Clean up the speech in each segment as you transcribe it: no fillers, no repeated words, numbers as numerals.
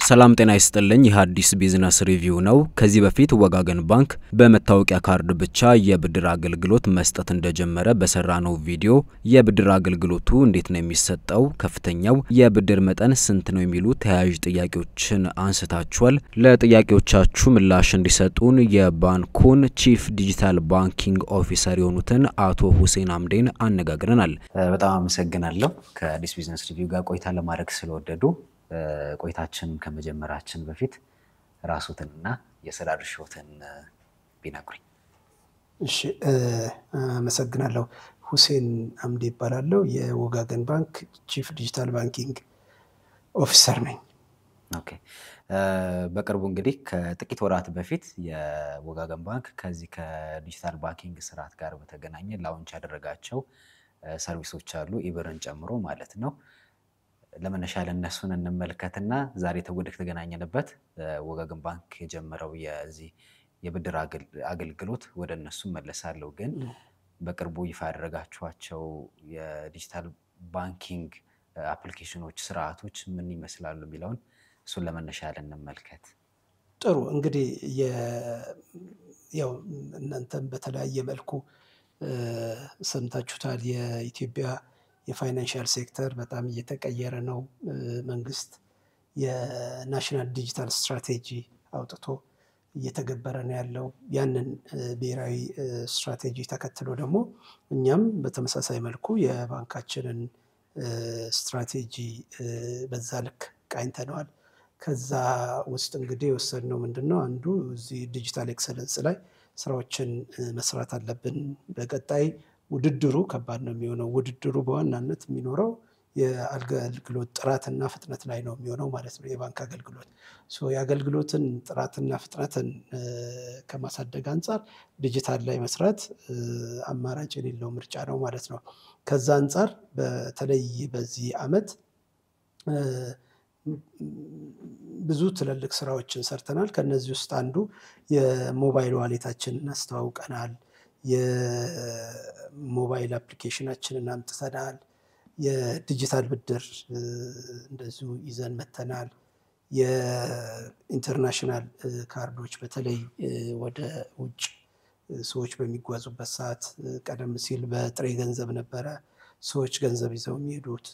ሰላም ጤና ይስጥልኝ የሐዲስ ቢዝነስ ሪቪው ነው ከዚህ በፊት ወጋገን ባንክ በመታወቂያ ካርድ ብቻ የብድር አገልግሎት መስጠት እንደጀመረ በሰራነው ቪዲዮ የብድር አገልግሎቱ እንዴት ነው የሚሰጠው ከፍተኛው የብድር መጠን ስንት ነው የሚሉ ተያያዥ ጥያቄዎችን አንስታችኋል ለጥያቄዎቻችሁ ምላሽ እንዲሰጡን የባንኩን ቺፍ ዲጂታል ባንኪንግ ኦፊሰር የሆኑትን አቶ ሁሴን አምዴን አነጋግረናል በጣም አመሰግናለሁ ከሐዲስ ቢዝነስ ሪቪው ጋር ቆይታ ለማድረግ ስለወደዱ ቆይታችን ከመጀመራችን በፊት ራስዎትንና የሥራ ድርሻዎትን ቢነግሩኝ። እሺ አመሰግናለሁ ሁሴን አምዴ ይባላለሁ የወጋገን ባንክ ቺፍ ዲጂታል ባንኪንግ ኦፊሰር ነኝ። ኦኬ በቅርቡ እንግዲህ ከጥቂት ወራት በፊት የወጋገን ባንክ ከዚህ ከዲጂታል ባንኪንግ ስርዓት ጋር በተገናኘ ላውንች ያደረጋቸው ሰርቪሶች አሉ ኢብርን ጨምሮ ማለት ነው። ለመነሻ ለነሱን እንመልከትና ዛሬ ተወደክ ተገናኘንበት ወጋገን ባንክ የጀመረው የዚህ የብድር አገልግሎት ወደ እነሱ መለሳለሁ ግን በቅርቡ ይፋ ያደረጋችኋቸው የዲጂታል ባንኪንግ አፕሊኬሽኖች ስርዓቶች ምን ይመስላሉ የሚለውን እሱን ለመነሻ እንመልከት። ጥሩ እንግዲህ ያው እናንተም በተለያየ መልኩ ሰምታችሁታል የኢትዮጵያ የፋይናንሻል ሴክተር በጣም እየተቀየረ ነው መንግስት የናሽናል ዲጂታል ስትራቴጂ አውጥቶ እየተገበረ ነው ያለው ያንን ብሔራዊ ስትራቴጂ ተከትሎ ደግሞ እኛም በተመሳሳይ መልኩ የባንካችንን ስትራቴጂ በዛ ልክ ቃኝተናል ከዛ ውስጥ እንግዲህ ወሰድነው ምንድነው አንዱ እዚህ ዲጂታል ኤክሰለንስ ላይ ስራዎችን መስራት አለብን በቀጣይ ውድድሩ ከባድ ነው የሚሆነው ውድድሩ በዋናነት የሚኖረው የአገልግሎት ጥራትና ፍጥነት ላይ ነው የሚሆነው ማለት ነው የባንክ አገልግሎት የአገልግሎትን ጥራትና ፍጥነትን ከማሳደግ አንፃር ዲጂታል ላይ መስራት አማራጭ የሌለው ምርጫ ነው ማለት ነው ከዛ አንፃር በተለይ በዚህ አመት ብዙ ትልልቅ ስራዎችን ሰርተናል ከነዚህ ውስጥ አንዱ የሞባይል ዋሌታችንን አስተዋውቀናል የሞባይል አፕሊኬሽናችንን አምጥተናል የዲጂታል ብድር እንደዚሁ ይዘን መተናል የኢንተርናሽናል ካርዶች በተለይ ወደ ውጭ ሰዎች በሚጓዙበት ሰዓት ቀደም ሲል በጥሬ ገንዘብ ነበረ ሰዎች ገንዘብ ይዘው የሚሄዱት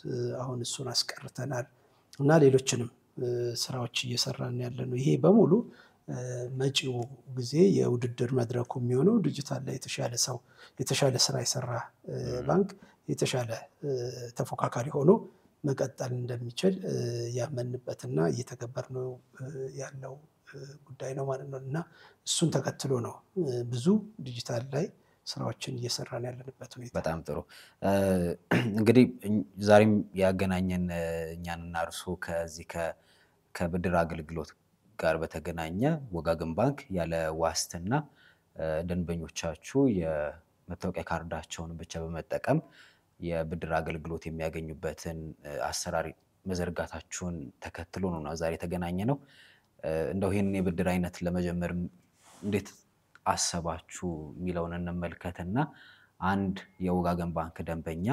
አሁን እሱን አስቀርተናል እና ሌሎችንም ስራዎች እየሰራን ያለነው ይሄ በሙሉ መጪው ጊዜ የውድድር መድረኩ የሚሆነው ዲጂታል ላይ የተሻለ ስራ ይሰራ ባንክ የተሻለ ተፎካካሪ ሆኖ መቀጠል እንደሚችል ያመንበትና እየተገበርነው ያለው ጉዳይ ነው ማለት ነው እና እሱን ተከትሎ ነው ብዙ ዲጂታል ላይ ስራዎችን እየሰራን ያለንበት ሁኔታ በጣም ጥሩ እንግዲህ ዛሬም ያገናኘን እኛንና እርሱ ከዚህ ከብድር አገልግሎት ጋር በተገናኘ ወጋገን ባንክ ያለ ዋስትና ደንበኞቻችሁ የመታወቂያ ካርዳቸውን ብቻ በመጠቀም የብድር አገልግሎት የሚያገኙበትን አሰራር መዘርጋታችሁን ተከትሎ ነው ዛሬ ተገናኘነው እንደው ይሄንን የብድር አይነት ለመጀመር እንዴት አሰባችሁ የሚለውን እንመልከትና አንድ የወጋገን ባንክ ደንበኛ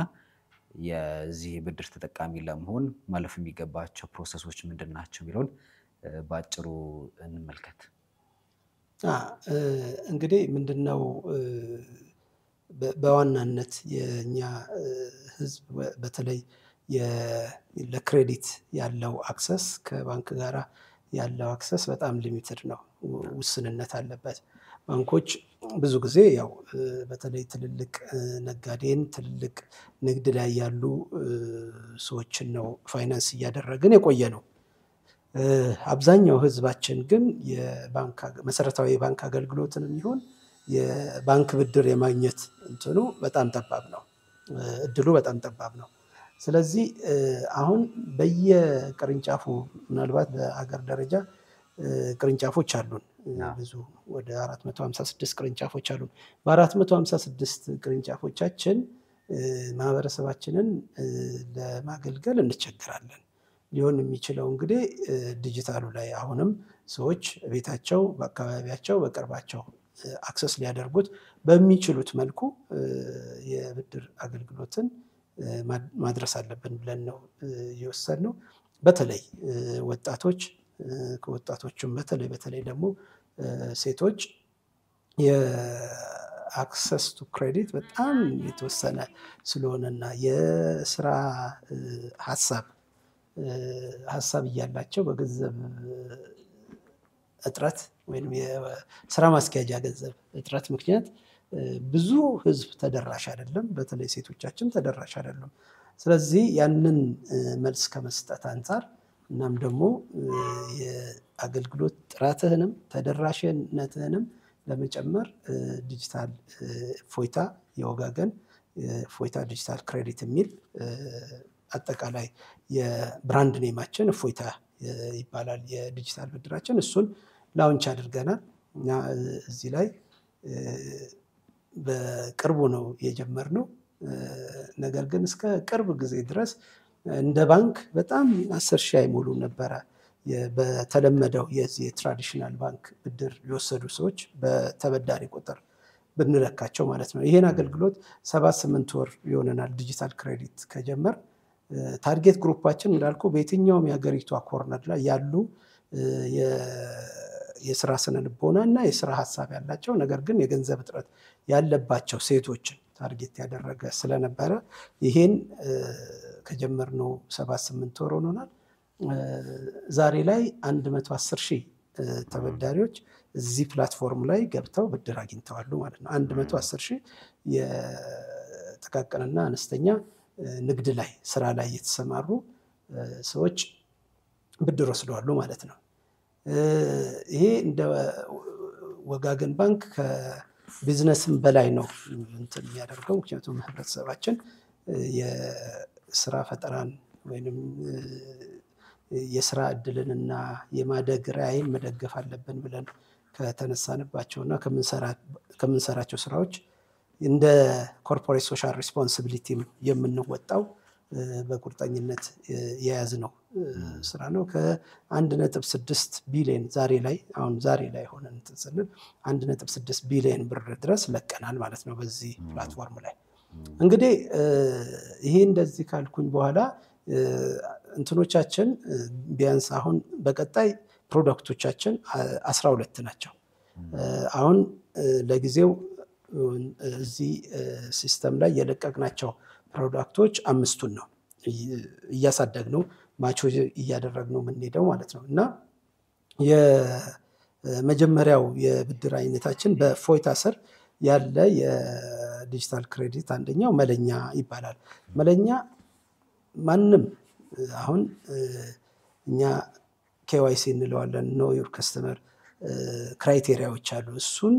የዚህ ብድር ተጠቃሚ ለመሆን ማለፍ የሚገባቸው ፕሮሰሶች ምንድናቸው የሚለውን ባጭሩ እንመልከት እንግዲህ ምንድነው በዋናነት የኛ ህዝብ በተለይ ለክሬዲት ያለው አክሰስ ከባንክ ጋራ ያለው አክሰስ በጣም ሊሚትድ ነው ውስንነት አለበት ባንኮች ብዙ ጊዜ ያው በተለይ ትልልቅ ነጋዴን ትልልቅ ንግድ ላይ ያሉ ሰዎችን ነው ፋይናንስ እያደረግን የቆየነው አብዛኛው ህዝባችን ግን የባንክ መሰረታዊ የባንክ አገልግሎትንም ይሁን የባንክ ብድር የማግኘት እንትኑ በጣም ጠባብ ነው እድሉ በጣም ጠባብ ነው ስለዚህ አሁን በየቅርንጫፉ ምናልባት በአገር ደረጃ ቅርንጫፎች አሉን ብዙ ወደ 456 ቅርንጫፎች አሉን በ456 ቅርንጫፎቻችን ማህበረሰባችንን ለማገልገል እንቸገራለን ሊሆን የሚችለው እንግዲህ ዲጂታሉ ላይ አሁንም ሰዎች ቤታቸው በአካባቢያቸው በቅርባቸው አክሰስ ሊያደርጉት በሚችሉት መልኩ የብድር አገልግሎትን ማድረስ አለብን ብለን ነው የወሰድነው በተለይ ወጣቶች ከወጣቶቹም በተለይ ደግሞ ሴቶች የአክሰስ ቱ ክሬዲት በጣም የተወሰነ ስለሆነና የስራ ሀሳብ እያላቸው በገንዘብ እጥረት ወይም የስራ ማስኪያጃ ገንዘብ እጥረት ምክንያት ብዙ ህዝብ ተደራሽ አይደለም፣ በተለይ ሴቶቻችን ተደራሽ አይደለም። ስለዚህ ያንን መልስ ከመስጠት አንፃር እናም ደግሞ የአገልግሎት ጥራትህንም ተደራሽነትህንም ለመጨመር ዲጂታል እፎይታ የወጋገን እፎይታ ዲጂታል ክሬዲት የሚል አጠቃላይ የብራንድ ኔማችን እፎይታ ይባላል የዲጂታል ብድራችን። እሱን ላውንች አድርገናል እና እዚህ ላይ በቅርቡ ነው የጀመርነው። ነገር ግን እስከ ቅርብ ጊዜ ድረስ እንደ ባንክ በጣም 10,000 አይሞሉ ነበረ በተለመደው የዚህ የትራዲሽናል ባንክ ብድር የወሰዱ ሰዎች በተበዳሪ ቁጥር ብንለካቸው ማለት ነው። ይሄን አገልግሎት 7-8 ወር ይሆነናል ዲጂታል ክሬዲት ከጀመር። ታርጌት ግሩፓችን እንዳልኩ በየትኛውም የሀገሪቷ ኮርነር ላይ ያሉ የስራ ስነልቦና እና የስራ ሀሳብ ያላቸው ነገር ግን የገንዘብ እጥረት ያለባቸው ሴቶችን ታርጌት ያደረገ ስለነበረ ይሄን ከጀመርነው 7-8 ወር ሆኖናል። ዛሬ ላይ 110,000 ተበዳሪዎች እዚህ ፕላትፎርም ላይ ገብተው ብድር አግኝተዋል ማለት ነው። 110,000 የጥቃቅንና አነስተኛ ንግድ ላይ ስራ ላይ የተሰማሩ ሰዎች ብድር ወስደዋል ማለት ነው። ይሄ እንደ ወጋገን ባንክ ከቢዝነስም በላይ ነው እንትን የሚያደርገው። ምክንያቱም ህብረተሰባችን የስራ ፈጠራን ወይንም የስራ እድልንና የማደግ ራዕይን መደገፍ አለብን ብለን ከተነሳንባቸውና ከምንሰራቸው ስራዎች እንደ ኮርፖሬት ሶሻል ሪስፖንሲቢሊቲ የምንወጣው በቁርጠኝነት የያዝነው ስራ ነው። ከ1.6 ቢሊዮን ዛሬ ላይ ሆነን ስንል 1.6 ቢሊዮን ብር ድረስ ለቀናል ማለት ነው በዚህ ፕላትፎርም ላይ። እንግዲህ ይሄ እንደዚህ ካልኩኝ በኋላ እንትኖቻችን ቢያንስ አሁን በቀጣይ ፕሮዳክቶቻችን 12 ናቸው። አሁን ለጊዜው እዚህ ሲስተም ላይ የለቀቅናቸው ፕሮዳክቶች 5ቱን ነው እያሳደግነው ማቹር እያደረግነው የምንሄደው ማለት ነው። እና የመጀመሪያው የብድር አይነታችን በእፎይታ ስር ያለ የዲጂታል ክሬዲት አንደኛው መለኛ ይባላል። መለኛ ማንም አሁን እኛ KYC እንለዋለን ኖ ዩር ከስተመር ክራይቴሪያዎች አሉ። እሱን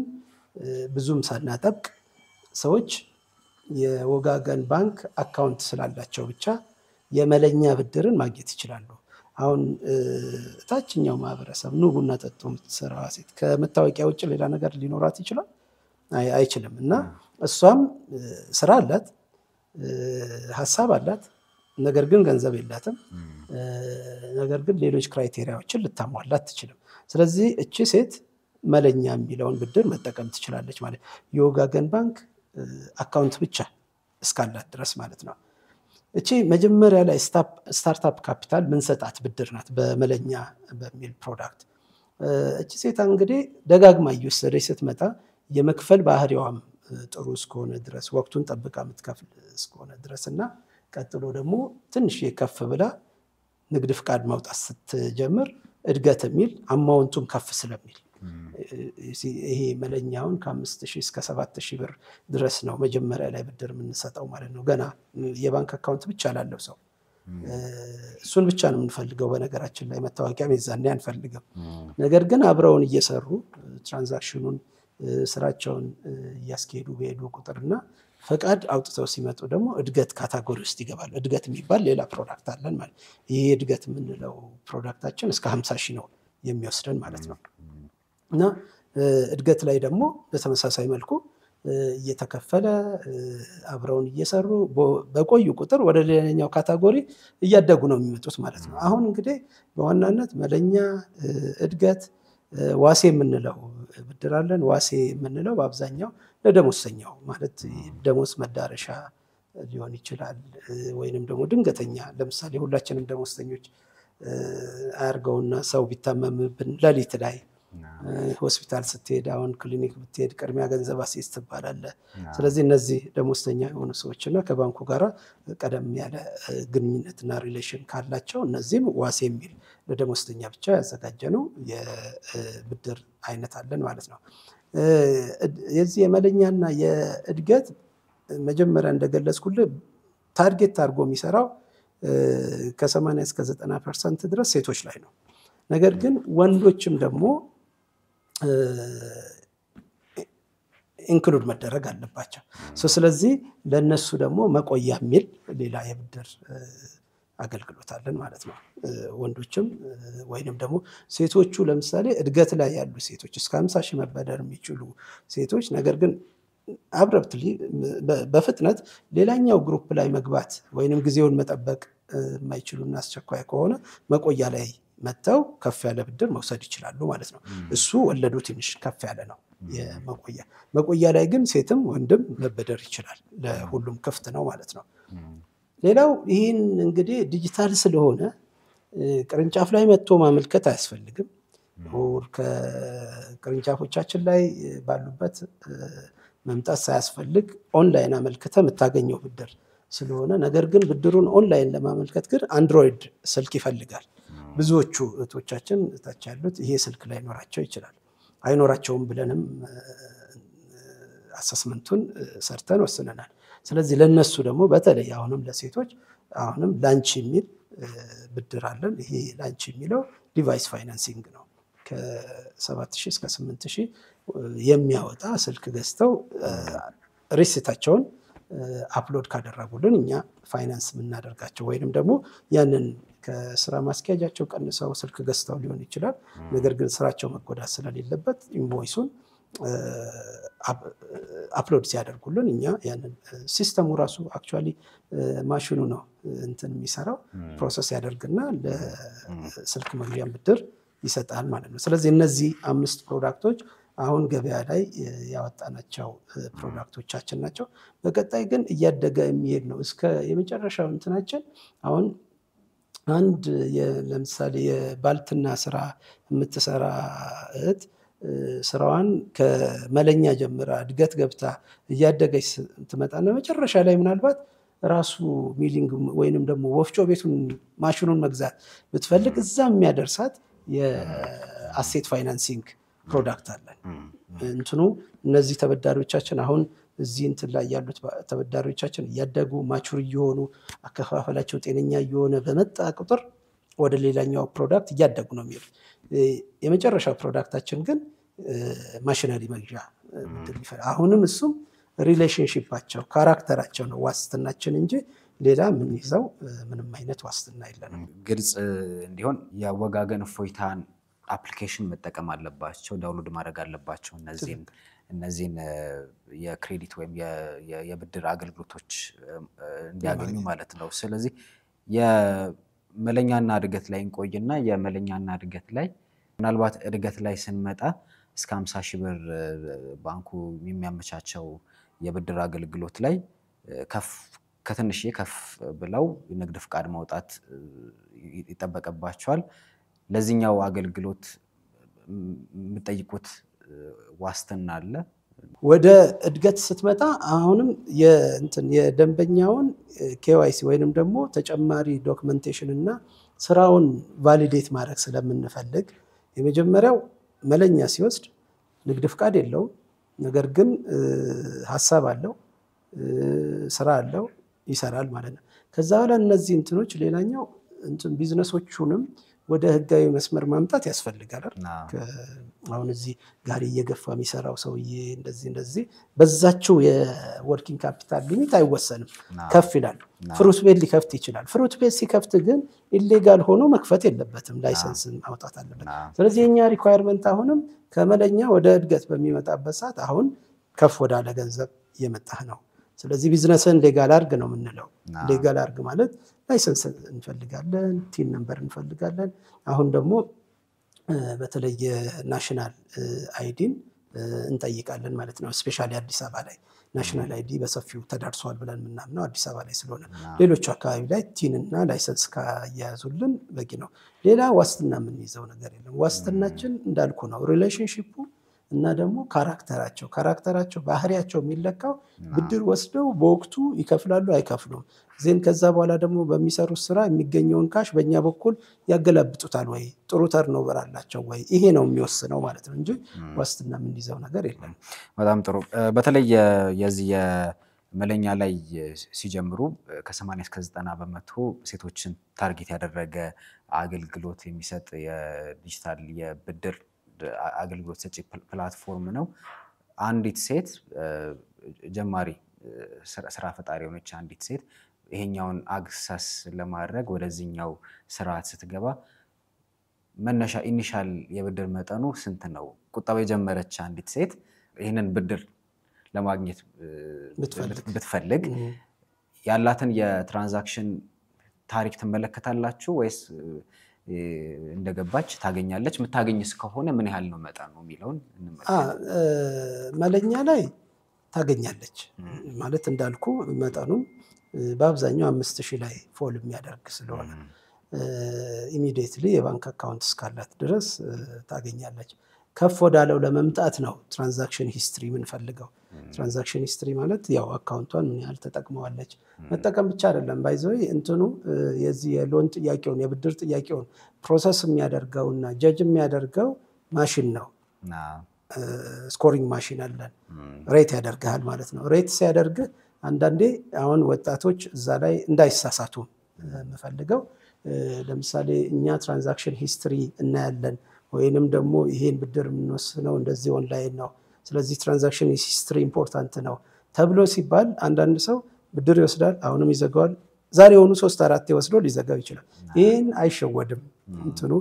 ብዙም ሳናጠብቅ ሰዎች የወጋገን ባንክ አካውንት ስላላቸው ብቻ የመለኛ ብድርን ማግኘት ይችላሉ። አሁን ታችኛው ማህበረሰብ ኑ ቡና ጠጡ የምትሰራ ሴት ከመታወቂያ ውጭ ሌላ ነገር ሊኖራት ይችላል? አይችልም። እና እሷም ስራ አላት፣ ሀሳብ አላት፣ ነገር ግን ገንዘብ የላትም። ነገር ግን ሌሎች ክራይቴሪያዎችን ልታሟላ አትችልም። ስለዚህ እቺ ሴት መለኛ የሚለውን ብድር መጠቀም ትችላለች ማለት የወጋገን ባንክ አካውንት ብቻ እስካላት ድረስ ማለት ነው። እቺ መጀመሪያ ላይ ስታርታፕ ካፒታል ምንሰጣት ብድር ናት በመለኛ በሚል ፕሮዳክት። እቺ ሴት እንግዲህ ደጋግማ እየወሰደች ስትመጣ የመክፈል ባህሪዋም ጥሩ እስከሆነ ድረስ ወቅቱን ጠብቃ የምትከፍል እስከሆነ ድረስ እና ቀጥሎ ደግሞ ትንሽ የከፍ ብላ ንግድ ፍቃድ ማውጣት ስትጀምር እድገት የሚል አማውንቱም ከፍ ስለሚል ይሄ መለኛውን ከ5,000 እስከ 7,000 ብር ድረስ ነው መጀመሪያ ላይ ብድር የምንሰጠው ማለት ነው። ገና የባንክ አካውንት ብቻ ላለው ሰው እሱን ብቻ ነው የምንፈልገው። በነገራችን ላይ መታወቂያ የዛኔ አንፈልግም። ነገር ግን አብረውን እየሰሩ ትራንዛክሽኑን ስራቸውን እያስኬዱ በሄዱ ቁጥርና ፈቃድ አውጥተው ሲመጡ ደግሞ እድገት ካታጎሪ ውስጥ ይገባል። እድገት የሚባል ሌላ ፕሮዳክት አለን ማለት ይሄ እድገት የምንለው ፕሮዳክታችን እስከ 50,000 ነው የሚወስደን ማለት ነው። እና እድገት ላይ ደግሞ በተመሳሳይ መልኩ እየተከፈለ አብረውን እየሰሩ በቆዩ ቁጥር ወደ ሌላኛው ካታጎሪ እያደጉ ነው የሚመጡት ማለት ነው። አሁን እንግዲህ በዋናነት መለኛ፣ እድገት፣ ዋሴ የምንለው ብድር አለን። ዋሴ የምንለው በአብዛኛው ለደሞዝተኛው ማለት ደሞዝ መዳረሻ ሊሆን ይችላል ወይንም ደግሞ ድንገተኛ ለምሳሌ ሁላችንም ደሞዝተኞች አያርገውና ሰው ቢታመምብን ሌሊት ላይ ሆስፒታል ስትሄድ አሁን ክሊኒክ ብትሄድ ቅድሚያ ገንዘብ አስይዝ ትባላለህ። ስለዚህ እነዚህ ደሞዝተኛ የሆኑ ሰዎችና ከባንኩ ጋር ቀደም ያለ ግንኙነትና ሪሌሽን ካላቸው እነዚህም ዋስ የሚል ለደሞዝተኛ ብቻ ያዘጋጀነው የብድር አይነት አለን ማለት ነው። የዚህ የመለኛና የእድገት መጀመሪያ እንደገለጽኩልህ ታርጌት አድርጎ የሚሰራው ከ80 እስከ 90% ድረስ ሴቶች ላይ ነው። ነገር ግን ወንዶችም ደግሞ ኢንክሉድ መደረግ አለባቸው። ስለዚህ ለነሱ ደግሞ መቆያ የሚል ሌላ የብድር አገልግሎት አለን ማለት ነው። ወንዶችም ወይንም ደግሞ ሴቶቹ ለምሳሌ እድገት ላይ ያሉ ሴቶች እስከ 50 ሺህ መበደር የሚችሉ ሴቶች ነገር ግን አብረብትሊ በፍጥነት ሌላኛው ግሩፕ ላይ መግባት ወይንም ጊዜውን መጠበቅ የማይችሉና አስቸኳይ ከሆነ መቆያ ላይ መተው ከፍ ያለ ብድር መውሰድ ይችላሉ ማለት ነው። እሱ ወለዱ ትንሽ ከፍ ያለ ነው መቆያ ላይ ግን ሴትም ወንድም መበደር ይችላል። ለሁሉም ክፍት ነው ማለት ነው። ሌላው ይህን እንግዲህ ዲጂታል ስለሆነ ቅርንጫፍ ላይ መጥቶ ማመልከት አያስፈልግም። ከቅርንጫፎቻችን ላይ ባሉበት መምጣት ሳያስፈልግ ኦንላይን አመልክተ የምታገኘው ብድር ስለሆነ ነገር ግን ብድሩን ኦንላይን ለማመልከት ግን አንድሮይድ ስልክ ይፈልጋል። ብዙዎቹ እህቶቻችን ታች ያሉት ይሄ ስልክ ላይ ኖራቸው ይችላል። አይኖራቸውም ብለንም አሰስመንቱን ሰርተን ወስነናል። ስለዚህ ለነሱ ደግሞ በተለይ አሁንም ለሴቶች አሁንም ላንች የሚል ብድር አለን። ይሄ ላንች የሚለው ዲቫይስ ፋይናንሲንግ ነው። ከ7000 እስከ 8000 የሚያወጣ ስልክ ገዝተው ሪሲታቸውን አፕሎድ ካደረጉልን እኛ ፋይናንስ የምናደርጋቸው ወይንም ደግሞ ያንን ከስራ ማስኪያጃቸው ቀንሰው ስልክ ገዝተው ሊሆን ይችላል። ነገር ግን ስራቸው መጎዳት ስለሌለበት ኢንቮይሱን አፕሎድ ሲያደርጉልን እኛ ያንን ሲስተሙ ራሱ አክቹአሊ ማሽኑ ነው እንትን የሚሰራው ፕሮሰስ ያደርግና ለስልክ መግዣ ብድር ይሰጣል ማለት ነው። ስለዚህ እነዚህ 5 ፕሮዳክቶች አሁን ገበያ ላይ ያወጣናቸው ፕሮዳክቶቻችን ናቸው። በቀጣይ ግን እያደገ የሚሄድ ነው። እስከ የመጨረሻው እንትናችን አሁን አንድ ለምሳሌ የባልትና ስራ የምትሰራ እህት ስራዋን ከመለኛ ጀምራ እድገት ገብታ እያደገች ትመጣና መጨረሻ ላይ ምናልባት ራሱ ሚሊንግ ወይንም ደግሞ ወፍጮ ቤቱን ማሽኑን መግዛት ብትፈልግ እዛ የሚያደርሳት የአሴት ፋይናንሲንግ ፕሮዳክት አለን። እንትኑ እነዚህ ተበዳሪዎቻችን አሁን እዚህ እንትን ላይ ያሉት ተበዳሪዎቻችን እያደጉ ማቹር እየሆኑ አከፋፈላቸው ጤነኛ እየሆነ በመጣ ቁጥር ወደ ሌላኛው ፕሮዳክት እያደጉ ነው የሚሄዱት። የመጨረሻው ፕሮዳክታችን ግን ማሽነሪ መግዣ ብድር ይፈልጋል። አሁንም እሱም ሪሌሽንሺፓቸው ካራክተራቸው ነው ዋስትናችን እንጂ ሌላ ምን ይዘው ምንም አይነት ዋስትና የለንም። ግልጽ እንዲሆን የወጋገን እፎይታን አፕሊኬሽን መጠቀም አለባቸው፣ ዳውንሎድ ማድረግ አለባቸው። እነዚህን የክሬዲት ወይም የብድር አገልግሎቶች እንዲያገኙ ማለት ነው። ስለዚህ የመለኛና እድገት ላይ እንቆይና የመለኛና እድገት ላይ ምናልባት እድገት ላይ ስንመጣ እስከ 50 ሺህ ብር ባንኩ የሚያመቻቸው የብድር አገልግሎት ላይ ከትንሽዬ ከፍ ብለው ንግድ ፍቃድ ማውጣት ይጠበቅባቸዋል። ለዚህኛው አገልግሎት የምትጠይቁት ዋስትና አለ? ወደ እድገት ስትመጣ አሁንም የደንበኛውን KYC ወይንም ደግሞ ተጨማሪ ዶክመንቴሽን እና ስራውን ቫሊዴት ማድረግ ስለምንፈልግ የመጀመሪያው መለኛ ሲወስድ ንግድ ፍቃድ የለውም፣ ነገር ግን ሐሳብ አለው፣ ስራ አለው፣ ይሰራል ማለት ነው። ከዛ በኋላ እነዚህ እንትኖች ሌላኛው ቢዝነሶቹንም ወደ ህጋዊ መስመር ማምጣት ያስፈልጋል። አሁን እዚህ ጋሪ እየገፋ የሚሰራው ሰውዬ እንደዚህ በዛቸው የወርኪንግ ካፒታል ሊሚት አይወሰንም፣ ከፍ ይላል። ፍሩት ቤት ሊከፍት ይችላል። ፍሩት ቤት ሲከፍት ግን ኢሌጋል ሆኖ መክፈት የለበትም፣ ላይሰንስ ማውጣት አለበት። ስለዚህ የኛ ሪኳየርመንት አሁንም ከመለኛ ወደ እድገት በሚመጣበት ሰዓት አሁን ከፍ ወዳለ ገንዘብ እየመጣህ ነው። ስለዚህ ቢዝነስን ሌጋል አርግ ነው የምንለው። ሌጋል አርግ ማለት ላይሰንስ እንፈልጋለን፣ ቲን ነምበር እንፈልጋለን። አሁን ደግሞ በተለይ ናሽናል አይዲን እንጠይቃለን ማለት ነው ስፔሻሊ አዲስ አበባ ላይ ናሽናል አይዲ በሰፊው ተዳርሷል ብለን ምናምነው አዲስ አበባ ላይ ስለሆነ ሌሎች አካባቢ ላይ ቲን እና ላይሰንስ ካያዙልን በቂ ነው ሌላ ዋስትና ምን ይዘው ነገር የለም ዋስትናችን እንዳልኩ ነው ሪሌሽንሺፑ እና ደግሞ ካራክተራቸው ባህሪያቸው የሚለካው ብድር ወስደው በወቅቱ ይከፍላሉ አይከፍሉም ዜን ከዛ በኋላ ደግሞ በሚሰሩት ስራ የሚገኘውን ካሽ በእኛ በኩል ያገላብጡታል ወይ ጥሩ ተርኖቨር አላቸው ወይ ይሄ ነው የሚወስነው ማለት ነው እንጂ ዋስትና ምን ይዘው ነገር የለም በጣም ጥሩ በተለይ የዚህ የመለኛ ላይ ሲጀምሩ ከ80 እስከ 90% ሴቶችን ታርጌት ያደረገ አገልግሎት የሚሰጥ የዲጂታል የብድር አገልግሎት ሰጪ ፕላትፎርም ነው አንዲት ሴት ጀማሪ ስራ ፈጣሪ ሆነች አንዲት ሴት ይሄኛውን አክሰስ ለማድረግ ወደዚህኛው ስርዓት ስትገባ መነሻ ኢኒሻል የብድር መጠኑ ስንት ነው ቁጠባ የጀመረች አንዲት ሴት ይሄንን ብድር ለማግኘት ብትፈልግ ያላትን የትራንዛክሽን ታሪክ ትመለከታላችሁ ወይስ እንደገባች ታገኛለች ምታገኝስ ከሆነ ምን ያህል ነው መጠኑ የሚለውን መለኛ ላይ ታገኛለች ማለት እንዳልኩ መጠኑ በአብዛኛው 5000 ላይ ፎል የሚያደርግ ስለሆነ ኢሚዲየትሊ የባንክ አካውንት እስካላት ድረስ ታገኛለች ከፍ ወዳለው ለመምጣት ነው ትራንዛክሽን ሂስትሪ ምን ፈልገው ትራንዛክሽን ሂስትሪ ማለት ያው አካውንቷን ምን ያህል ተጠቅመዋለች መጠቀም ብቻ አይደለም ባይዘው እንትኑ የዚህ የሎን ጥያቄውን የብድር ጥያቄውን ፕሮሰስ የሚያደርገውና ጀጅ የሚያደርገው ማሽን ነው ስኮሪንግ ማሽን አለን ሬት ያደርጋል ማለት ነው ሬት ሲያደርግ አንዳንዴ አሁን ወጣቶች እዛ ላይ እንዳይሳሳቱ መፈልገው ለምሳሌ እኛ ትራንዛክሽን ሂስትሪ እናያለን ወይንም ደግሞ ይሄን ብድር የምንወስነው እንደዚህ ኦንላይን ነው ስለዚህ ትራንዛክሽን ሂስትሪ ኢምፖርታንት ነው ተብሎ ሲባል አንዳንድ ሰው ብድር ይወስዳል አሁንም ይዘጋዋል ዛሬ ሆኑ 3-4 ይወስዶ ሊዘጋው ይችላል ይሄን አይሸወድም እንትኑ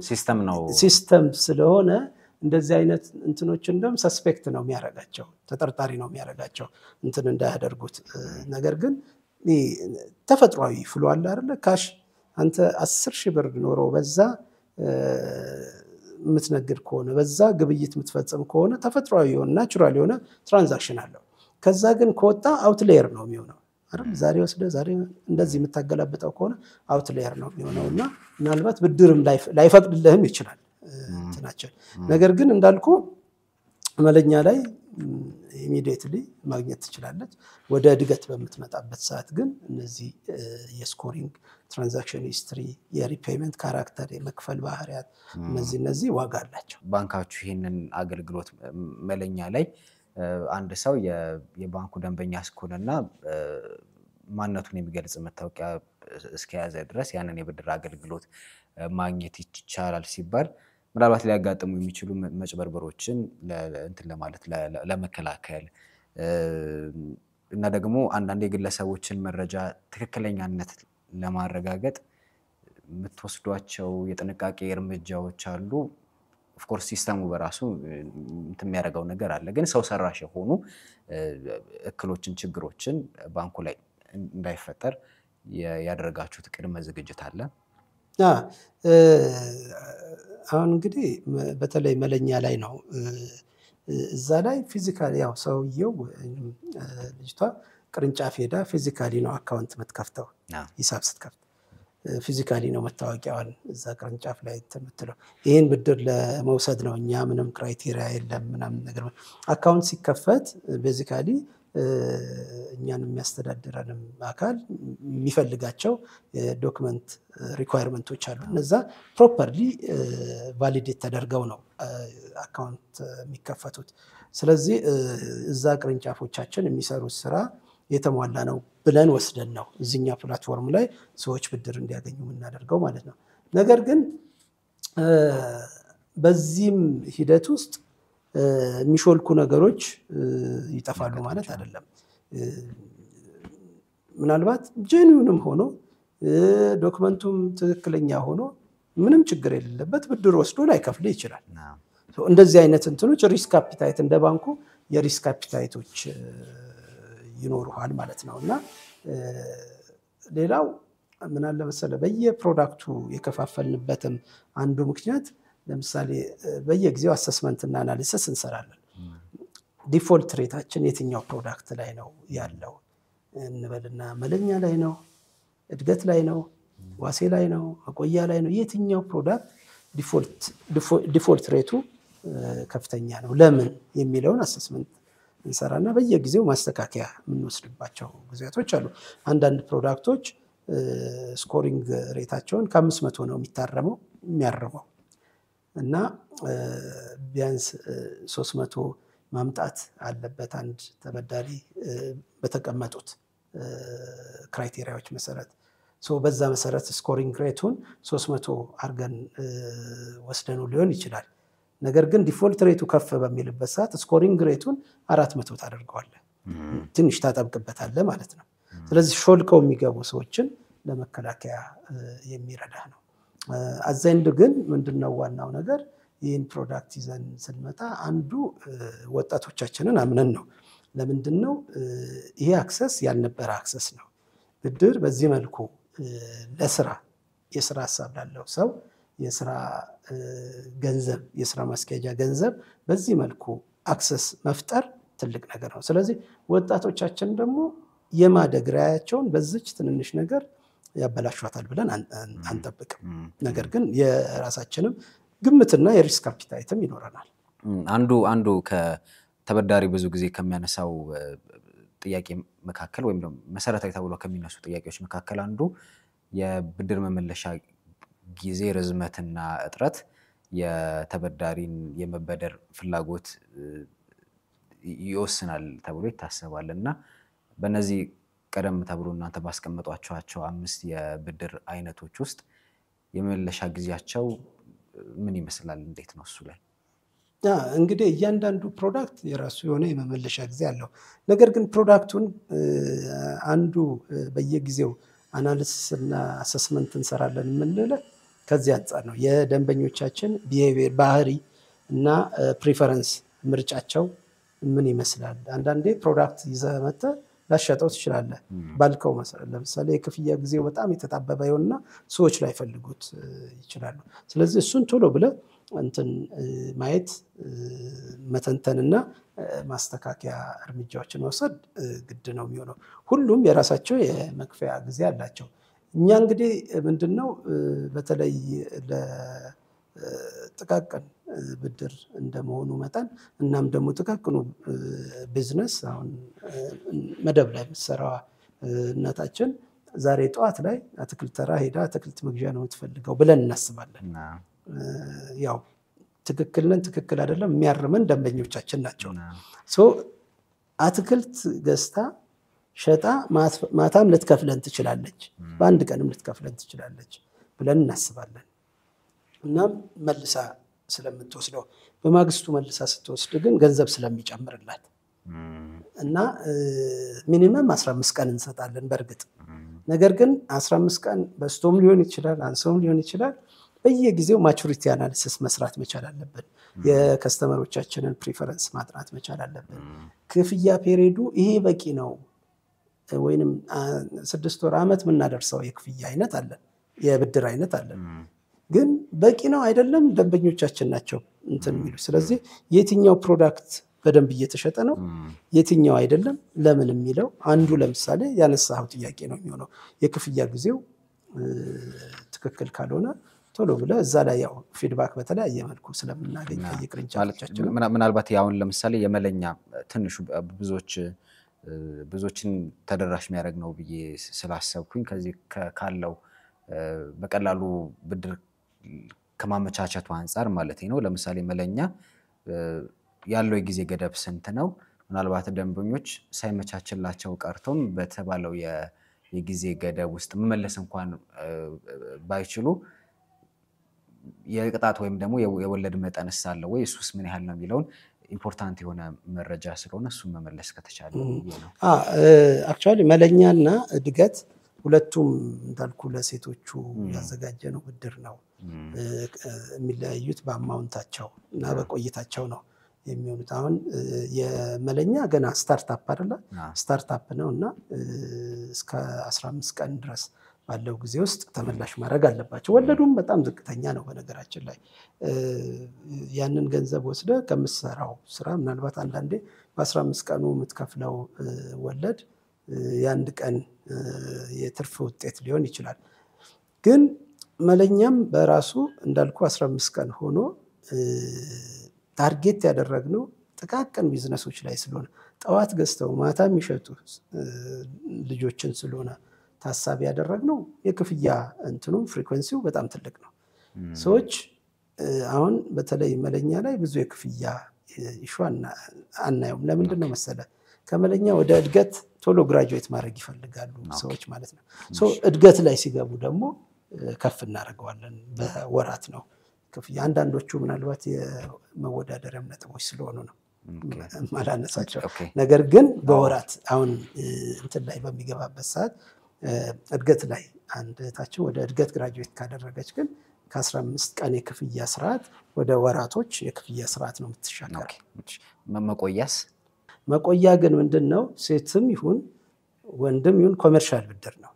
ሲስተም ስለሆነ እንደዚህ አይነት እንትኖች እንደም ሰስፔክት ነው የሚያረጋቸው ተጠርጣሪ ነው የሚያረጋቸው እንትን እንዳያደርጉት ነገር ግን ተፈጥሯዊ ፍሎ አለ አይደል ካሽ አንተ 10000 ብር ኖሮ በዛ ምትነግድ ከሆነ በዛ ግብይት ምትፈጽም ከሆነ ተፈጥሯዊ የሆነ ናቹራል የሆነ ትራንዛክሽን አለው ከዛ ግን ከወጣ አውትሌየር ነው የሚሆነው አይደል ዛሬ ወስደ ዛሬ እንደዚህ የምታገላብጠው ከሆነ አውትሌየር ነው የሚሆነውና ምናልባት ብድርም ላይፈቅድልህም ይችላል እንትናቸው ነገር ግን እንዳልኩ መለኛ ላይ ኢሚዲየትሊ ማግኘት ትችላለች ወደ እድገት በመትመጣበት ሰዓት ግን እነዚህ የስኮሪንግ ትራንዛክሽን ሂስትሪ የሪፔመንት ካራክተር የመክፈል ባህሪያት እነዚህ ዋጋ አላቸው ባንካችሁ ይሄንን አገልግሎት መለኛ ላይ አንድ ሰው የባንኩ ደንበኛ እስከሆነና ማንነቱን የሚገልጽ መታወቂያ እስከያዘ ድረስ ያንን የብድር አገልግሎት ማግኘት ይቻላል ሲባል ምናልባት ሊያጋጥሙ የሚችሉ መጭበርበሮችን እንትን ለማለት ለመከላከል እና ደግሞ አንዳንድ የግለሰቦችን መረጃ ትክክለኛነት ለማረጋገጥ የምትወስዷቸው የጥንቃቄ እርምጃዎች አሉ ኦፍ ኮርስ ሲስተሙ በራሱ እንትን የሚያደርገው ነገር አለ ግን ሰው ሰራሽ የሆኑ እክሎችን ችግሮችን ባንኩ ላይ እንዳይፈጠር ያደረጋችሁት ቅድመ ዝግጅት አለ አሁን እንግዲህ በተለይ መለኛ ላይ ነው እዛ ላይ ፊዚካሊ ያው ሰውየው ልጅቷ ቅርንጫፍ ሄዳ ፊዚካሊ ነው አካውንት መትከፍተው ሂሳብ ስትከፍት ፊዚካሊ ነው መታወቂያዋን እዛ ቅርንጫፍ ላይ ተመትለው ይሄን ብድር ለመውሰድ ነው እኛ ምንም ክራይቴሪያ የለም ምናምን ነገር አካውንት ሲከፈት ቤዚካሊ እኛን የሚያስተዳድረንም አካል የሚፈልጋቸው ዶክመንት ሪኳየርመንቶች አሉ እነዛ ፕሮፐርሊ ቫሊዴት ተደርገው ነው አካውንት የሚከፈቱት ስለዚህ እዛ ቅርንጫፎቻችን የሚሰሩት ስራ የተሟላ ነው ብለን ወስደን ነው እዚኛ ፕላትፎርም ላይ ሰዎች ብድር እንዲያገኙ የምናደርገው ማለት ነው ነገር ግን በዚህም ሂደት ውስጥ የሚሾልኩ ነገሮች ይጠፋሉ ማለት አይደለም ምናልባት ጄኒውንም ሆኖ ዶክመንቱም ትክክለኛ ሆኖ ምንም ችግር የሌለበት ብድር ወስዶ ላይከፍል ይችላል እንደዚህ አይነት እንትኖች ሪስክ አፒታይት እንደ ባንኩ የሪስክ አፒታይቶች ይኖሩሃል ማለት ነውና ሌላው ምን አለ መሰለ በየፕሮዳክቱ የከፋፈልንበትም አንዱ ምክንያት ለምሳሌ በየጊዜው አሰስመንት እና አናሊሲስ እንሰራለን ዲፎልት ሬታችን የትኛው ፕሮዳክት ላይ ነው ያለው እንበልና መለኛ ላይ ነው፣ እድገት ላይ ነው፣ ዋሴ ላይ ነው፣ መቆያ ላይ ነው፣ የትኛው ፕሮዳክት ዲፎልት ሬቱ ከፍተኛ ነው ለምን የሚለውን አሰስመንት እንሰራና በየጊዜው ማስተካከያ የምንወስድባቸው ጊዜያቶች አሉ። አንዳንድ ፕሮዳክቶች ስኮሪንግ ሬታቸውን ከ500 ነው የሚያርመው እና ቢያንስ 300 ማምጣት አለበት አንድ ተበዳሪ በተቀመጡት ክራይቴሪያዎች መሰረት። በዛ መሰረት ስኮሪንግ ሬቱን 300 አርገን ወስደነው ሊሆን ይችላል። ነገር ግን ዲፎልት ሬቱ ከፍ በሚልበት ሰዓት ስኮሪንግ ሬቱን 400 ታደርገዋለህ፣ ትንሽ ታጠብቅበታለህ ማለት ነው። ስለዚህ ሾልከው የሚገቡ ሰዎችን ለመከላከያ የሚረዳ ነው። አዘንድ ግን ምንድነው ዋናው ነገር ይህን ፕሮዳክት ይዘን ስንመጣ አንዱ ወጣቶቻችንን አምነን ነው። ለምንድነው ይሄ አክሰስ ያልነበረ አክሰስ ነው። ብድር በዚህ መልኩ ለስራ የስራ ሐሳብ ላለው ሰው የስራ ገንዘብ የስራ ማስኬጃ ገንዘብ በዚህ መልኩ አክሰስ መፍጠር ትልቅ ነገር ነው። ስለዚህ ወጣቶቻችን ደግሞ የማደግ ራዕያቸውን በዚች ትንንሽ ነገር ያበላሿታል ብለን አንጠብቅም። ነገር ግን የራሳችንም ግምትና የሪስክ አፒታይትም ይኖረናል። አንዱ ከተበዳሪ ብዙ ጊዜ ከሚያነሳው ጥያቄ መካከል ወይም ደግሞ መሰረታዊ ተብሎ ከሚነሱ ጥያቄዎች መካከል አንዱ የብድር መመለሻ ጊዜ ርዝመትና እጥረት የተበዳሪን የመበደር ፍላጎት ይወስናል ተብሎ ይታሰባልና በእነዚህ ቀደም ተብሎ እናንተ ባስቀመጧቸው 5 የብድር አይነቶች ውስጥ የመመለሻ ጊዜያቸው ምን ይመስላል? እንዴት ነው እሱ ላይ? እንግዲህ እያንዳንዱ ፕሮዳክት የራሱ የሆነ የመመለሻ ጊዜ አለው። ነገር ግን ፕሮዳክቱን አንዱ በየጊዜው አናሊሲስ እና አሰስመንት እንሰራለን የምንለው ከዚህ አንፃር ነው። የደንበኞቻችን ቢሄቪየር ባህሪ እና ፕሪፈረንስ ምርጫቸው ምን ይመስላል። አንዳንዴ ፕሮዳክት ይዘህ መጥተህ ላሸጠው ትችላለህ ባልከው መሰረት። ለምሳሌ የክፍያ ጊዜው በጣም የተጣበበ ይሆንና ሰዎች ላይ ፈልጉት ይችላሉ። ስለዚህ እሱን ቶሎ ብለህ ማየት መተንተንና ማስተካከያ እርምጃዎችን መውሰድ ግድ ነው የሚሆነው። ሁሉም የራሳቸው የመክፈያ ጊዜ አላቸው። እኛ እንግዲህ ምንድነው በተለይ ለጥቃቅን ብድር እንደመሆኑ መጠን እናም ደግሞ ጥቃቅኑ ቢዝነስ አሁን መደብ ላይ የምትሰራው እናታችን ዛሬ ጠዋት ላይ አትክልት ተራ ሄዳ አትክልት መግዣ ነው የምትፈልገው ብለን እናስባለን። ያው ትክክል ነን ትክክል አይደለም የሚያርመን ደንበኞቻችን ናቸው። አትክልት ገዝታ ሸጣ ማታም ልትከፍለን ትችላለች፣ በአንድ ቀንም ልትከፍለን ትችላለች ብለን እናስባለን። እናም መልሳ ስለምትወስደው በማግስቱ መልሳ ስትወስድ ግን ገንዘብ ስለሚጨምርላት እና ሚኒመም 15 ቀን እንሰጣለን በርግጥ። ነገር ግን 15 ቀን በስቶም ሊሆን ይችላል አንሶም ሊሆን ይችላል። በየጊዜው ማቹሪቲ አናሊሲስ መስራት መቻል አለብን። የከስተመሮቻችንን ፕሪፈረንስ ማጥናት መቻል አለብን። ክፍያ ፔሪዱ ይሄ በቂ ነው ወይንም 6 ወር አመት ምናደርሰው የክፍያ አይነት አለ የብድር አይነት አለ። ግን በቂ ነው አይደለም ደንበኞቻችን ናቸው የሚሉ። ስለዚህ የትኛው ፕሮዳክት በደንብ እየተሸጠ ነው የትኛው አይደለም ለምን የሚለው አንዱ ለምሳሌ ያነሳው ጥያቄ ነው የሚሆነው። የክፍያ ጊዜው ትክክል ካልሆነ ቶሎ ብለ እዛ ላይ ያው ፊድባክ በተለያየ መልኩ ስለምናገኝ ከየቅርንጫፎቻችን ምናልባት ያውን ለምሳሌ የመለኛ ትንሹ ብዙዎችን ተደራሽ የሚያደርግ ነው ብዬ ስላሰብኩኝ ከዚህ ካለው በቀላሉ ብድር ከማመቻቸቱ አንፃር ማለት ነው። ለምሳሌ መለኛ ያለው የጊዜ ገደብ ስንት ነው? ምናልባት ደንበኞች ሳይመቻችላቸው ቀርቶም በተባለው የጊዜ ገደብ ውስጥ መመለስ እንኳን ባይችሉ የቅጣት ወይም ደግሞ የወለድ መጠንስ አለ ወይ እሱስ ምን ያህል ነው የሚለውን ኢምፖርታንት የሆነ መረጃ ስለሆነ እሱን መመለስ ከተቻለ ነው። አክቹአሊ መለኛና እድገት ሁለቱም እንዳልኩ ለሴቶቹ ያዘጋጀነው ብድር ነው። የሚለያዩት በአማውንታቸው እና በቆይታቸው ነው የሚሆኑት። አሁን የመለኛ ገና ስታርታፕ አይደለ ስታርታፕ ነውና እስከ 15 ቀን ድረስ ባለው ጊዜ ውስጥ ተመላሽ ማድረግ አለባቸው። ወለዱም በጣም ዝቅተኛ ነው በነገራችን ላይ። ያንን ገንዘብ ወስደ ከምትሰራው ስራ ምናልባት አንዳንዴ በ15 ቀኑ የምትከፍለው ወለድ የአንድ ቀን የትርፍ ውጤት ሊሆን ይችላል። ግን መለኛም በራሱ እንዳልኩ 15 ቀን ሆኖ ታርጌት ያደረግነው ጥቃቅን ቢዝነሶች ላይ ስለሆነ ጠዋት ገዝተው ማታ የሚሸጡ ልጆችን ስለሆነ ታሳቢ ያደረግነው የክፍያ እንትኑ ፍሪኩዌንሲው በጣም ትልቅ ነው። ሰዎች አሁን በተለይ መለኛ ላይ ብዙ የክፍያ ኢሹ አናየውም። ለምንድን ነው መሰለ? ከመለኛ ወደ እድገት ቶሎ ግራጁዌት ማድረግ ይፈልጋሉ ሰዎች ማለት ነው። እድገት ላይ ሲገቡ ደግሞ ከፍ እናደርገዋለን። በወራት ነው ክፍያ። አንዳንዶቹ ምናልባት የመወዳደሪያ ነጥቦች ስለሆኑ ነው ማላነሳቸው። ነገር ግን በወራት አሁን እንትን ላይ በሚገባበት ሰዓት እድገት ላይ አንድ እህታችን ወደ እድገት ግራጁዌት ካደረገች ግን ከ15 ቀን የክፍያ ስርዓት ወደ ወራቶች የክፍያ ስርዓት ነው የምትሻገረው። መቆያስ? መቆያ ግን ምንድነው? ሴትም ይሁን ወንድም ይሁን ኮመርሻል ብድር ነው።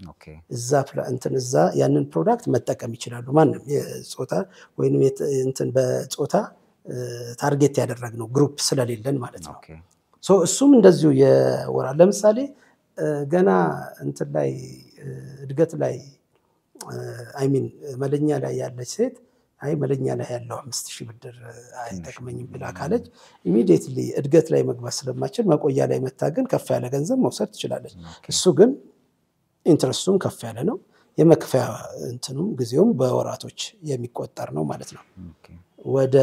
እዛ ያንን ፕሮዳክት መጠቀም ይችላሉ። ማንም የጾታ ወይንም እንትን በጾታ ታርጌት ያደረግነው ግሩፕ ስለሌለን ማለት ነው። እሱም እንደዚሁ የወራ ለምሳሌ ገና እንትን ላይ እድገት ላይ መለኛ ላይ ያለች ሴት መለኛ ላይ ያለው 5000 ብድር አይጠቅመኝም ብላ ካለች ኢሚዲየትሊ እድገት ላይ መግባት ስለማችል መቆያ ላይ መታገን ከፍ ያለ ገንዘብ መውሰድ ትችላለች። እሱ ግን ኢንትረስቱም ከፍ ያለ ነው። የመክፈያ እንትኑም ጊዜውም በወራቶች የሚቆጠር ነው ማለት ነው። ወደ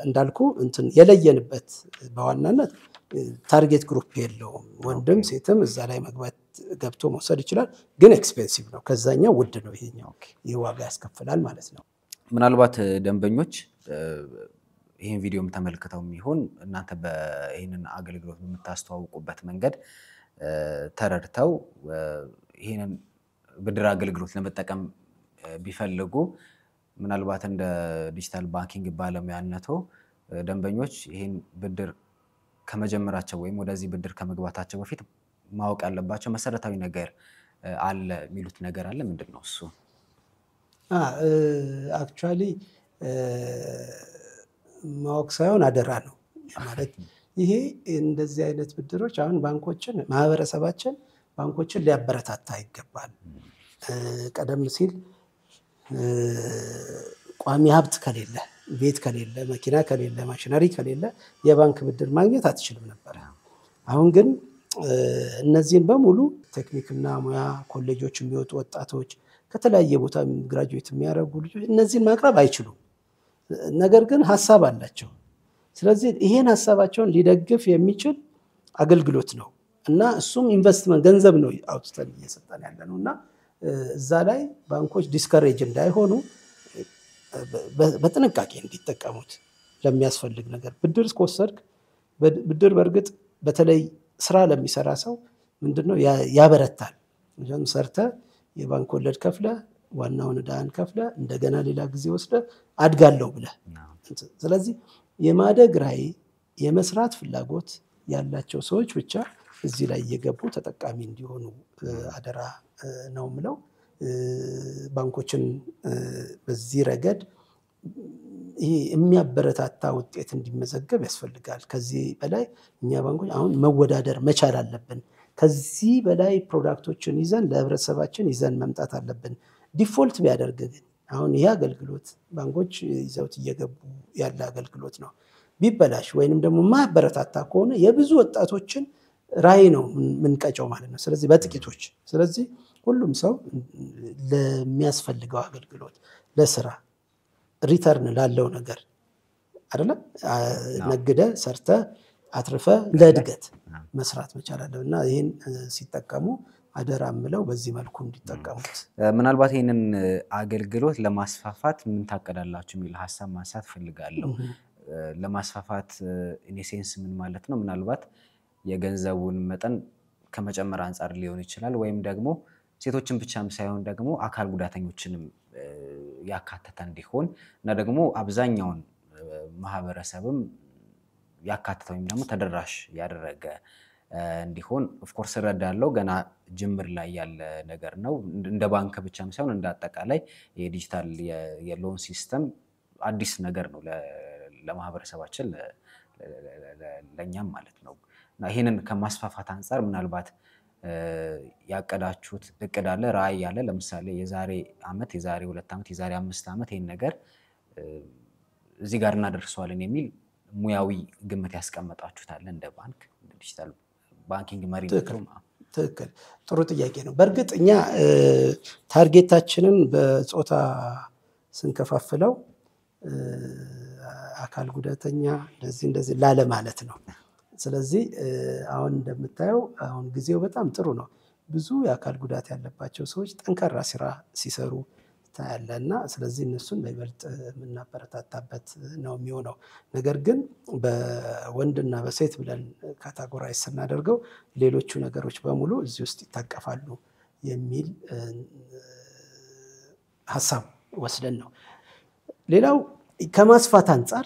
እንዳልኩ እንትን የለየንበት በዋናነት ታርጌት ግሩፕ የለውም። ወንድም ሴትም እዛ ላይ መግባት ገብቶ መውሰድ ይችላል። ግን ኤክስፔንሲቭ ነው። ከዛኛው ውድ ነው። ይሄኛው የዋጋ ያስከፍላል ማለት ነው። ምናልባት ደንበኞች ይሄን ቪዲዮም ተመልክተው የሚሆን እናንተ በይሄንን አገልግሎት በመታስተዋውቁበት መንገድ ተረድተው ይሄንን ብድር አገልግሎት ለመጠቀም ቢፈልጉ ምናልባት እንደ ዲጂታል ባንኪንግ ባለሙያነቶ ደንበኞች ይሄን ብድር ከመጀመራቸው ወይም ወደዚህ ብድር ከመግባታቸው በፊት ማወቅ ያለባቸው መሰረታዊ ነገር አለ የሚሉት ነገር አለ? ምንድነው እሱ? አክቹአሊ ማወቅ ሳይሆን አደራ ነው ማለት። ይሄ እንደዚህ አይነት ብድሮች አሁን ባንኮችን ማህበረሰባችን ባንኮችን ሊያበረታታ ይገባል። ቀደም ሲል ቋሚ ሀብት ከሌለ፣ ቤት ከሌለ፣ መኪና ከሌለ፣ ማሽነሪ ከሌለ የባንክ ብድር ማግኘት አትችልም ነበር። አሁን ግን እነዚህን በሙሉ ቴክኒክና ሙያ ኮሌጆች የሚወጡ ወጣቶች ከተለያየ ቦታ ግራጁዌት የሚያደርጉ ልጆች እነዚህን ማቅረብ አይችሉም። ነገር ግን ሐሳብ አላቸው። ስለዚህ ይሄን ሐሳባቸውን ሊደግፍ የሚችል አገልግሎት ነው እና እሱም ኢንቨስትመንት ገንዘብ ነው አውጥተን እየሰጠን ያለነውና እዛ ላይ ባንኮች ዲስከሬጅ እንዳይሆኑ በጥንቃቄ እንዲጠቀሙት ለሚያስፈልግ ነገር ብድር ከወሰድክ ብድር በርግጥ በተለይ ስራ ለሚሰራ ሰው ምንድነው ያበረታል። ምክንያቱም ሰርተ የባንክ ወለድ ከፍለ ዋናውን ዕዳን ከፍለ እንደገና ሌላ ጊዜ ወስደ አድጋለሁ ብለ ስለዚህ የማደግ ራዕይ የመስራት ፍላጎት ያላቸው ሰዎች ብቻ እዚህ ላይ እየገቡ ተጠቃሚ እንዲሆኑ አደራ ነው ምለው። ባንኮችን በዚህ ረገድ ይሄ የሚያበረታታ ውጤት እንዲመዘገብ ያስፈልጋል። ከዚህ በላይ እኛ ባንኮች አሁን መወዳደር መቻል አለብን። ከዚህ በላይ ፕሮዳክቶችን ይዘን ለህብረተሰባችን ይዘን መምጣት አለብን። ዲፎልት ቢያደርግ ግን አሁን ይሄ አገልግሎት ባንኮች ይዘውት እየገቡ ያለ አገልግሎት ነው ቢበላሽ ወይንም ደግሞ ማበረታታ ከሆነ የብዙ ወጣቶችን ራዕይ ነው ምንቀጨው ማለት ነው። ስለዚህ በጥቂቶች ስለዚህ ሁሉም ሰው ለሚያስፈልገው አገልግሎት ለስራ ሪተርን ላለው ነገር አይደለም ነግደ ሰርተ አትርፈ ለእድገት መስራት መቻል አለብንና ይሄን ሲጠቀሙ አደራ ምለው በዚህ መልኩ እንዲጠቀሙት። ምናልባት ይሄንን አገልግሎት ለማስፋፋት ምን ታቀዳላችሁ የሚል ሐሳብ ማንሳት ፈልጋለሁ። ለማስፋፋት ኢንሴንስ ምን ማለት ነው? ምናልባት የገንዘቡን መጠን ከመጨመር አንፃር ሊሆን ይችላል ወይም ደግሞ ሴቶችን ብቻም ሳይሆን ደግሞ አካል ጉዳተኞችንም ያካተተ እንዲሆን እና ደግሞ አብዛኛውን ማህበረሰብም ያካተተ ወይም ደግሞ ተደራሽ ያደረገ እንዲሆን ኦፍ ኮርስ እረዳለሁ። ገና ጅምር ላይ ያለ ነገር ነው። እንደ ባንክ ብቻም ሳይሆን እንደ አጠቃላይ የዲጂታል የሎን ሲስተም አዲስ ነገር ነው ለማህበረሰባችን ለኛም ማለት ነው። እና ይሄንን ከማስፋፋት አንፃር ምናልባት ያቀዳችሁት እቅድ አለ ራዕይ ያለ ለምሳሌ የዛሬ አመት የዛሬ 2 አመት የዛሬ 5 አመት ይሄን ነገር እዚህ ጋር እናደርሰዋለን የሚል ሙያዊ ግምት ያስቀመጣችሁት አለ እንደ ባንክ እንደ ዲጂታል ባንኪንግ መሪ ነው? ትክክል ጥሩ ጥያቄ ነው። በእርግጥ እኛ ታርጌታችንን በጾታ ስንከፋፍለው አካል ጉዳተኛ እንደዚህ ላለ ማለት ነው። ስለዚህ አሁን እንደምታየው አሁን ጊዜው በጣም ጥሩ ነው። ብዙ የአካል ጉዳት ያለባቸው ሰዎች ጠንካራ ስራ ሲሰሩ ታያለና ስለዚህ እነሱን በይበልጥ የምናበረታታበት ነው የሚሆነው። ነገር ግን በወንድና በሴት ብለን ካታጎራይዝ ስናደርገው ሌሎቹ ነገሮች በሙሉ እዚህ ውስጥ ይታቀፋሉ የሚል ሐሳብ ወስደን ነው። ሌላው ከማስፋት አንፃር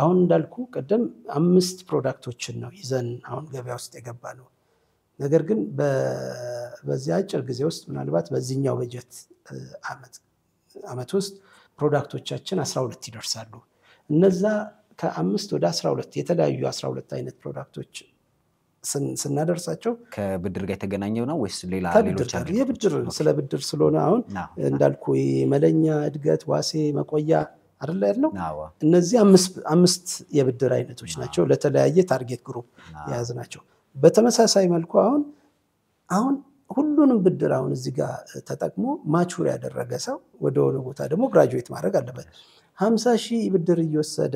አሁን እንዳልኩ ቀደም 5 ፕሮዳክቶችን ነው ይዘን አሁን ገበያ ውስጥ የገባነው። ነገር ግን በዚህ አጭር ጊዜ ውስጥ ምናልባት በዚህኛው በጀት አመት ውስጥ ፕሮዳክቶቻችን 12 ይደርሳሉ። እነዛ ከ5 ወደ 12 የተለያዩ 12 አይነት ፕሮዳክቶች ስናደርሳቸው ከብድር ጋር የተገናኘው ነው ወይስ ሌላ ሌሎች አሉ? የብድር ስለ ብድር ስለሆነ አሁን እንዳልኩ መለኛ እድገት ዋሴ መቆያ አይደል ያለው እነዚህ 5 የብድር አይነቶች ናቸው ለተለያየ ታርጌት ግሩፕ ያዝናቸው። በተመሳሳይ መልኩ አሁን ሁሉንም ብድር አሁን እዚህ ጋር ተጠቅሞ ማቹር ያደረገ ሰው ወደ ሆነ ቦታ ደግሞ ግራጁዌት ማድረግ አለበት። 50,000 ብድር እየወሰደ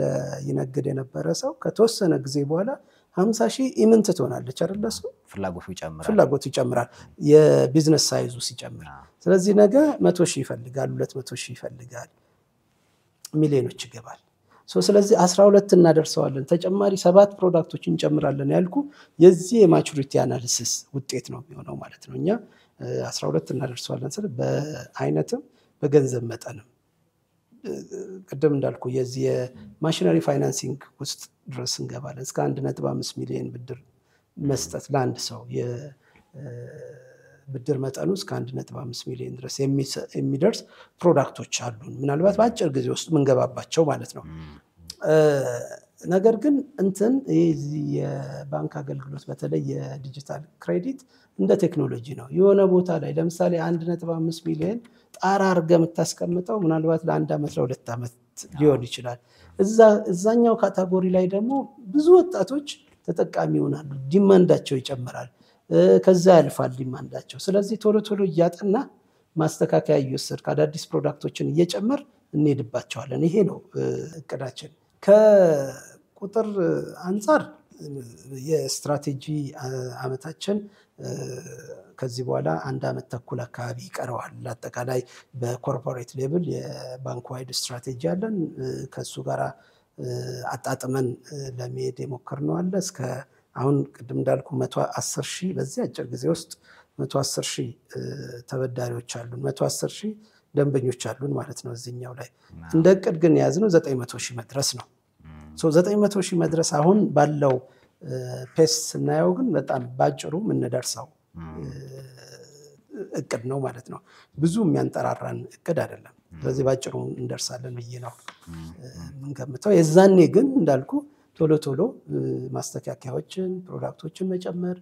ይነግድ የነበረ ሰው ከተወሰነ ጊዜ በኋላ 50,000 ኢምንት ትሆናለች አይደል? እሱ ፍላጎቱ ይጨምራል የቢዝነስ ሳይዙ ሲጨምር። ስለዚህ ነገ 100,000 ይፈልጋል 200,000 ይፈልጋል ሚሊዮኖች ይገባል። ስለዚህ 12 እናደርሰዋለን ተጨማሪ 7 ፕሮዳክቶችን እንጨምራለን ያልኩ የዚህ የማቹሪቲ አናሊሲስ ውጤት ነው የሚሆነው ማለት ነው። እኛ 12 እናደርሰዋለን ስለ በአይነትም በገንዘብ መጠንም ቀደም እንዳልኩ የዚህ የማሽነሪ ፋይናንሲንግ ውስጥ ድረስ እንገባለን እስከ 1.5 ሚሊዮን ብድር መስጠት ለአንድ ሰው የብድር መጠኑ እስከ 1.5 ሚሊዮን ድረስ የሚደርስ ፕሮዳክቶች አሉን ምናልባት በአጭር ጊዜ ውስጥ ምንገባባቸው ማለት ነው። ነገር ግን የዚህ የባንክ አገልግሎት በተለይ የዲጂታል ክሬዲት እንደ ቴክኖሎጂ ነው። የሆነ ቦታ ላይ ለምሳሌ 1.5 ሚሊዮን ጣራ አርገ የምታስቀምጠው ምናልባት ለ1 አመት ለ2 አመት ሊሆን ይችላል። እዛኛው ካታጎሪ ላይ ደግሞ ብዙ ወጣቶች ተጠቃሚ ይሆናሉ ዲማንዳቸው ይጨምራል ከዛ ያልፋል ዲማንዳቸው። ስለዚህ ቶሎ እያጠና ማስተካከያ እየወሰድክ አዳዲስ ፕሮዳክቶችን እየጨመር እንሄድባቸዋለን። ይሄ ነው እቅዳችን። ከቁጥር አንፃር የስትራቴጂ አመታችን ከዚህ በኋላ 1 አመት ተኩል አካባቢ ይቀረዋል። አጠቃላይ በኮርፖሬት ሌቭል የባንክ ዋይድ ስትራቴጂ አለን ከሱ ጋር አጣጥመን ለመሄድ የሞከርነው አለ። እስከ አሁን ቅድም እንዳልኩ 110,000 በዚህ አጭር ጊዜ ውስጥ 110,000 ተበዳሪዎች አሉን 110,000 ደንበኞች አሉን ማለት ነው። እዚህኛው ላይ እንደ እቅድ ግን ያዝነው 900,000 መድረስ ነው። 900,000 መድረስ አሁን ባለው ፔስ ስናየው ግን በጣም ባጭሩ የምንደርሰው እቅድ ነው ማለት ነው። ብዙ የሚያንጠራራን እቅድ አይደለም። ስለዚህ ባጭሩ እንደርሳለን ብዬ ነው የምንገምተው። የዛኔ ግን እንዳልኩ ቶሎ ማስተካከያዎችን ፕሮዳክቶችን መጨመር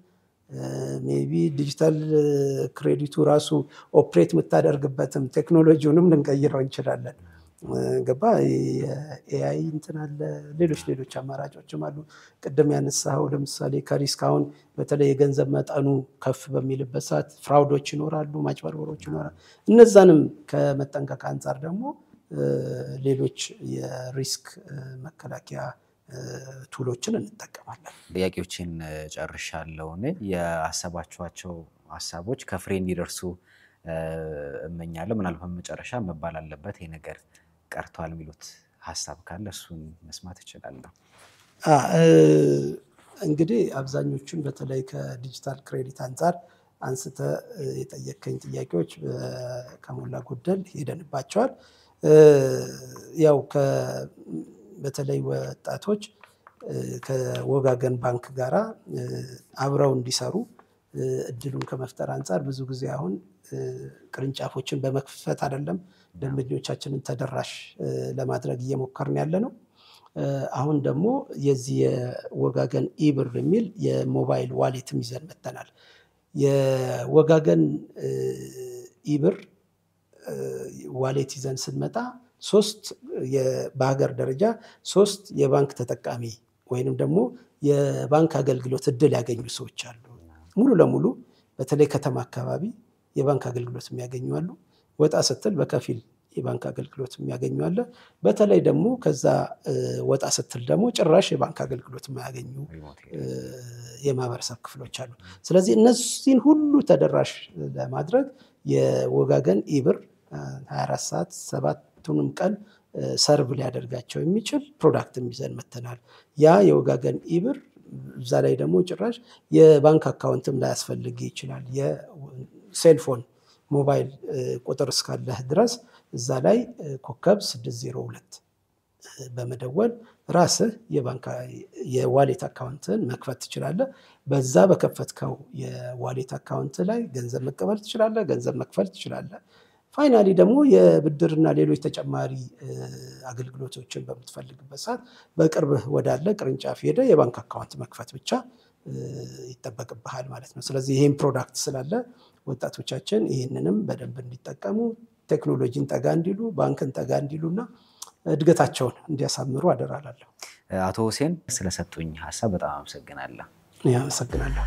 ሜቢ ዲጂታል ክሬዲቱ ራሱ ኦፕሬት የምታደርግበትም ቴክኖሎጂውንም ልንቀይረው እንችላለን። ገባ ኤአይ አለ ሌሎች አማራጮችም አሉ። ቅድም ያነሳው ለምሳሌ ከሪስክ አሁን በተለይ የገንዘብ መጠኑ ከፍ በሚልበት ሰዓት ፍራውዶች ይኖራሉ ማጭበርበሮች ይኖራሉ። እነዛንም ከመጠንቀቅ አንፃር ደግሞ ሌሎች የሪስክ መከላከያ ቱሎችን እንጠቀማለን። ጥያቄዎችን ጨርሻለሁ። ያሰባችኋቸው ሐሳቦች ከፍሬ እንዲደርሱ እመኛለሁ። ምናልባት መጨረሻ መባል አለበት ይሄ ነገር ቀርቷል የሚሉት ሐሳብ ካለ እሱን መስማት እችላለሁ። እንግዲህ አብዛኞቹን በተለይ ከዲጂታል ክሬዲት አንፃር አንስተ የጠየቀኝ ጥያቄዎች ከሞላ ጎደል ሄደንባቸዋል። ያው በተለይ ወጣቶች ከወጋገን ባንክ ጋራ አብረው እንዲሰሩ እድሉን ከመፍጠር አንፃር ብዙ ጊዜ አሁን ቅርንጫፎችን በመክፈት አይደለም ደንበኞቻችንን ተደራሽ ለማድረግ እየሞከርን ያለነው። አሁን ደግሞ የዚህ የወጋገን ኢብር የሚል የሞባይል ዋሌትም ይዘን መጥተናል። የወጋገን ኢብር ዋሌት ይዘን ስንመጣ በሀገር ደረጃ 3 የባንክ ተጠቃሚ ወይንም ደግሞ የባንክ አገልግሎት እድል ያገኙ ሰዎች አሉ። ሙሉ ለሙሉ በተለይ ከተማ አካባቢ የባንክ አገልግሎት የሚያገኙ አሉ። ወጣ ስትል በከፊል የባንክ አገልግሎት የሚያገኙ አለ። በተለይ ደግሞ ከዛ ወጣ ስትል ደግሞ ጭራሽ የባንክ አገልግሎት የማያገኙ የማህበረሰብ ክፍሎች አሉ። ስለዚህ እነዚህን ሁሉ ተደራሽ ለማድረግ የወጋገን ኢብር 24 ሰዓት 7ቱንም ቀን ሰርቭ ሊያደርጋቸው የሚችል ፕሮዳክት ይዘን መጥተናል። ያ የወጋገን ኢብር እዛ ላይ ደግሞ ጭራሽ የባንክ አካውንትም ላያስፈልግ ይችላል። የሴልፎን ሞባይል ቁጥር እስካለህ ድረስ እዛ ላይ ኮከብ 602 በመደወል ራስህ የዋሌት አካውንትን መክፈት ትችላለህ። በዛ በከፈትከው የዋሌት አካውንት ላይ ገንዘብ መቀበል ትችላለህ፣ ገንዘብ መክፈል ትችላለህ። ፋይናሊ ደግሞ የብድርና ሌሎች ተጨማሪ አገልግሎቶችን በምትፈልግበት ሰዓት በቅርብህ ወዳለ ቅርንጫፍ ሄደ የባንክ አካውንት መክፈት ብቻ ይጠበቅብሃል ማለት ነው። ስለዚህ ይሄን ፕሮዳክት ስላለ ወጣቶቻችን ይሄንንም በደንብ እንዲጠቀሙ፣ ቴክኖሎጂን ጠጋ እንዲሉ፣ ባንክን ጠጋ እንዲሉና እድገታቸውን እንዲያሳምሩ አደራ እላለሁ። አቶ ሁሴን ስለሰጡኝ ሐሳብ በጣም አመሰግናለሁ። አመሰግናለሁ።